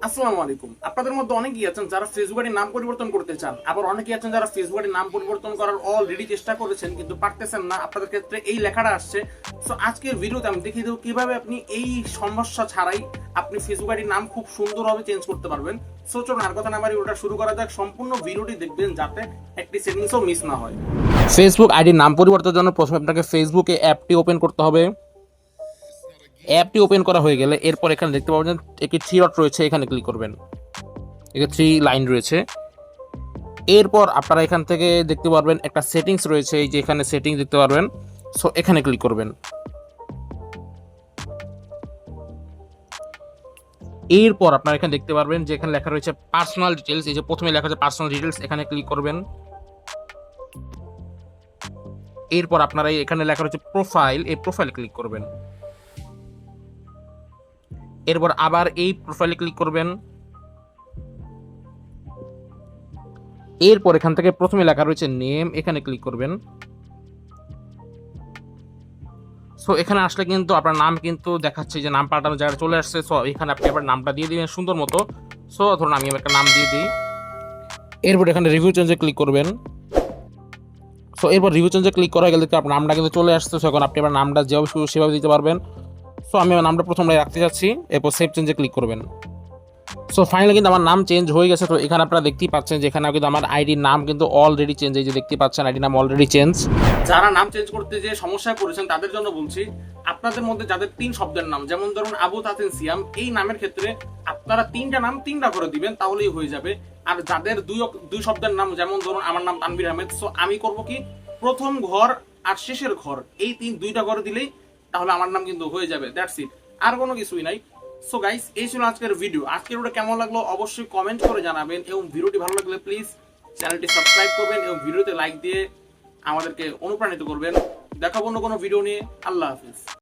আসসালামু আলাইকুম। আপনাদের মধ্যে অনেকেই আছেন যারা ফেসবুকের নাম পরিবর্তন করতে চান, আবার অনেকেই আছেন যারা ফেসবুকের নাম পরিবর্তন করার অলরেডি চেষ্টা করেছেন কিন্তু পারতেছেন না। আপনাদের ক্ষেত্রে এই লেখাটা আসছে। সো আজকের ভিডিওতে আমি দেখিয়ে দেবো কিভাবে আপনি এই সমস্যা ছাড়াই আপনি ফেসবুকের নাম খুব সুন্দরভাবে চেঞ্জ করতে পারবেন। সো চলুন আর কথা না বাড়ি ওটা শুরু করা যাক। সম্পূর্ণ ভিডিওটি দেখবেন যাতে একটি সেটিংসও মিস না হয়। ফেসবুক আইডির নাম পরিবর্তনের জন্য প্রথমে আপনাকে ফেসবুকে অ্যাপটি ওপেন করতে হবে। অ্যাপটি ওপেন করা হয়ে গেলে এরপর এখানে দেখতে পাবেন একটি থ্রি ডট রয়েছে, এখানে ক্লিক করবেন। এখানে থ্রি লাইন রয়েছে। এরপর আপনারা এখান থেকে দেখতে পারবেন একটা সেটিংস রয়েছে, এই যে এখানে সেটিংস দেখতে পারবেন। সো এখানে ক্লিক করবেন। এরপর আপনারা এখানে দেখতে পারবেন যে এখানে লেখা রয়েছে পার্সোনাল ডিটেলস, এই যে প্রথমে লেখা আছে পার্সোনাল ডিটেলস, এখানে ক্লিক করবেন। এরপর আপনারা এখানে লেখা রয়েছে প্রোফাইল, এই প্রোফাইলে ক্লিক করবেন। এরপর আবার এই প্রোফাইলে ক্লিক করবেন। এরপর এখান থেকে প্রথমে লেখা রয়েছে নেম, এখানে ক্লিক করবেন। সো এখানে আসলে কিন্তু আপনার নাম কিন্তু দেখাচ্ছে যে নাম পাল্টানোর জায়গায় চলে আসছে। সো এখানে আপনি আবার নামটা দিয়ে দিবেন সুন্দর মতো। সো ধরুন আমি একটা নাম দিয়ে দিই। এরপর এখানে রিভিউ চেঞ্জে ক্লিক করবেন। সো এরপর রিভিউ চেঞ্জে ক্লিক করা গেলে আপনার নামটা কিন্তু চলে আসছে। সো এখন আপনি আবার নামটা যেভাবে সেভাবে দিতে পারবেন। সো আমি আমার নামটা প্রথমে রাখতে যাচ্ছি, এরপর সেভ চেঞ্জে ক্লিক করবেন। সো ফাইনালি কিন্তু আমার নাম চেঞ্জ হয়ে গেছে। তো এখানে আপনারা দেখতেই পাচ্ছেন যে এখানে কিন্তু আমার আইডির নাম কিন্তু অলরেডি চেঞ্জ, এই যে দেখতে পাচ্ছেন আইডি নাম অলরেডি চেঞ্জ। যারা নাম চেঞ্জ করতে যে সমস্যায় পড়েছেন তাদের জন্য বলছি, আপনাদের মধ্যে যাদের তিন শব্দের নাম, যেমন ধরুন আবু তাতিন সিয়াম, এই নামের ক্ষেত্রে আপনারা তিনটা নাম তিনটা করে দিবেন, তাহলেই হয়ে যাবে। আর যাদের দুই শব্দের নাম, যেমন ধরুন আমার নাম তানভীর আহমেদ, সো আমি করব কি প্রথম ঘর আর শেষের ঘর এই দুইটা করে দিলেই তাহলে আমার নাম কিন্তু হয়ে যাবে। দ্যাটস ইট, আর কোনো কিছুই নাই। সো গাইস, এই ছিল আজকের ভিডিও। আজকের ভিডিও কেমন লাগলো অবশ্যই কমেন্ট করে জানাবেন, এবং ভিডিওটি ভালো লাগলে প্লিজ চ্যানেলটি সাবস্ক্রাইব করবেন এবং ভিডিওতে লাইক দিয়ে আমাদেরকে অনুপ্রাণিত করবেন। দেখাবো অন্য কোনো ভিডিও নিয়ে। আল্লাহ হাফিজ।